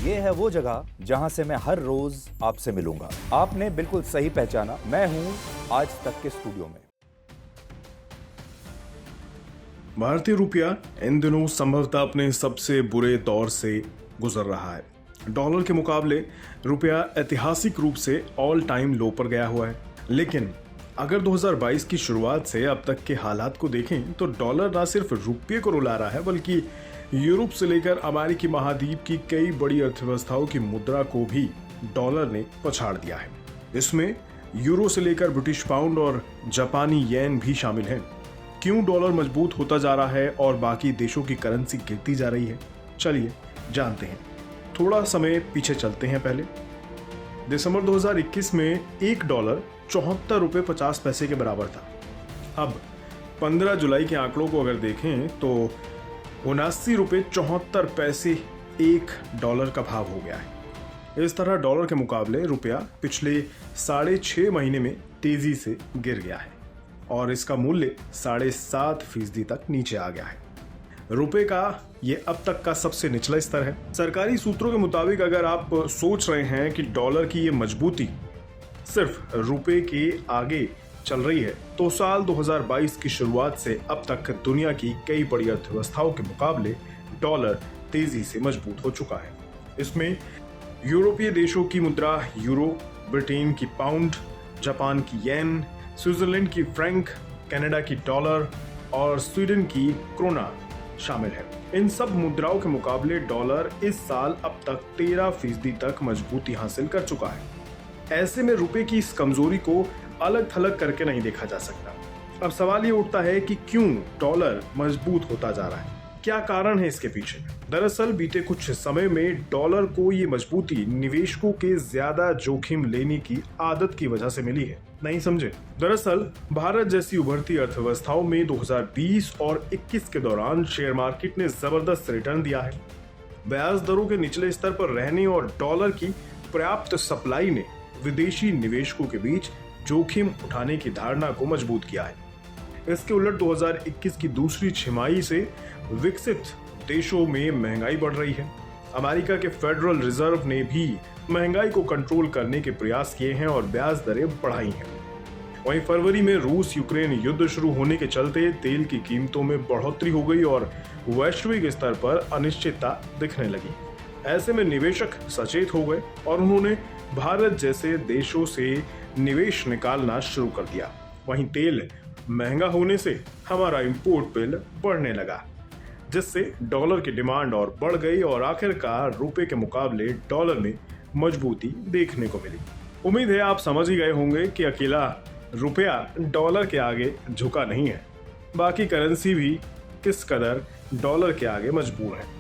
ये है वो जगह जहां से मैं हर रोज आपसे मिलूंगा। आपने बिल्कुल सही पहचाना, मैं हूं आज तक के स्टूडियो में। भारतीय रुपया इन दिनों संभवतः अपने सबसे बुरे दौर से गुजर रहा है। डॉलर के मुकाबले रुपया ऐतिहासिक रूप से ऑल टाइम लो पर गया हुआ है। लेकिन अगर 2022 की शुरुआत से अब तक के हालात को देखें तो डॉलर न सिर्फ रुपये को रुला रहा है बल्कि यूरोप से लेकर अमेरिकी महाद्वीप की कई बड़ी अर्थव्यवस्थाओं की मुद्रा को भी डॉलर ने पछाड़ दिया है। इसमें यूरो से लेकर ब्रिटिश पाउंड और जापानी येन भी शामिल हैं। क्यों डॉलर मजबूत होता जा रहा है और बाकी देशों की करेंसी गिरती जा रही है, चलिए जानते हैं। थोड़ा समय पीछे चलते हैं। पहले दिसंबर 2021 में $1 ₹74.50 के बराबर था। अब 15 जुलाई के आंकड़ों को अगर देखें तो $79.74 $1 का भाव हो गया है। इस तरह डॉलर के मुकाबले रुपया पिछले 6.5 महीने में तेजी से गिर गया है और इसका मूल्य 7.5% तक नीचे आ गया है। रुपए का ये अब तक का सबसे निचला स्तर है। सरकारी सूत्रों के मुताबिक अगर आप सोच रहे हैं कि डॉलर की ये मजबूती सिर्फ रुपए के आगे चल रही है तो साल 2022 की शुरुआत से अब तक दुनिया की कई बड़ी अर्थव्यवस्थाओं के मुकाबले डॉलर तेजी से मजबूत हो चुका है। इसमें यूरोपीय देशों की मुद्रा यूरो, ब्रिटेन की पाउंड, जापान की येन, स्विट्जरलैंड की फ्रैंक, कनाडा की डॉलर और स्वीडन की क्रोना शामिल है। इन सब मुद्राओं के मुकाबले डॉलर इस साल अब तक 13% तक मजबूती हासिल कर चुका है। ऐसे में रुपए की इस कमजोरी को अलग थलग करके नहीं देखा जा सकता। अब सवाल ये उठता है कि क्यों डॉलर मजबूत होता जा रहा है, क्या कारण है इसके पीछे। दरअसल बीते कुछ समय में डॉलर को ये मजबूती निवेशकों के ज्यादा जोखिम लेने की आदत की वजह से मिली है। नहीं समझे? दरअसल भारत जैसी उभरती अर्थव्यवस्थाओं में 2020 और 21 के दौरान शेयर मार्केट ने जबरदस्त रिटर्न दिया है। ब्याज दरों के निचले स्तर पर रहने और डॉलर की पर्याप्त सप्लाई ने विदेशी निवेशकों के बीच जोखिम उठाने की धारणा को मजबूत किया है। इसके उलट 2021 की दूसरी छमाही से विकसित देशों में महंगाई बढ़ रही है। अमेरिका के फेडरल रिजर्व ने भी महंगाई को कंट्रोल करने के प्रयास किए हैं और ब्याज दरें बढ़ाई हैं। वहीं फरवरी में रूस यूक्रेन युद्ध शुरू होने के चलते तेल की कीमतों में बढ़ोतरी हो गई और वैश्विक स्तर पर अनिश्चितता दिखने लगी। ऐसे में निवेशक सचेत हो गए और उन्होंने भारत जैसे देशों से निवेश निकालना शुरू कर दिया। वहीं तेल महंगा होने से हमारा इंपोर्ट बिल बढ़ने लगा, जिससे डॉलर की डिमांड और बढ़ गई और आखिरकार रुपए के मुकाबले डॉलर में मजबूती देखने को मिली। उम्मीद है आप समझ ही गए होंगे कि अकेला रुपया डॉलर के आगे झुका नहीं है, बाकी करेंसी भी किस कदर डॉलर के आगे मजबूर है।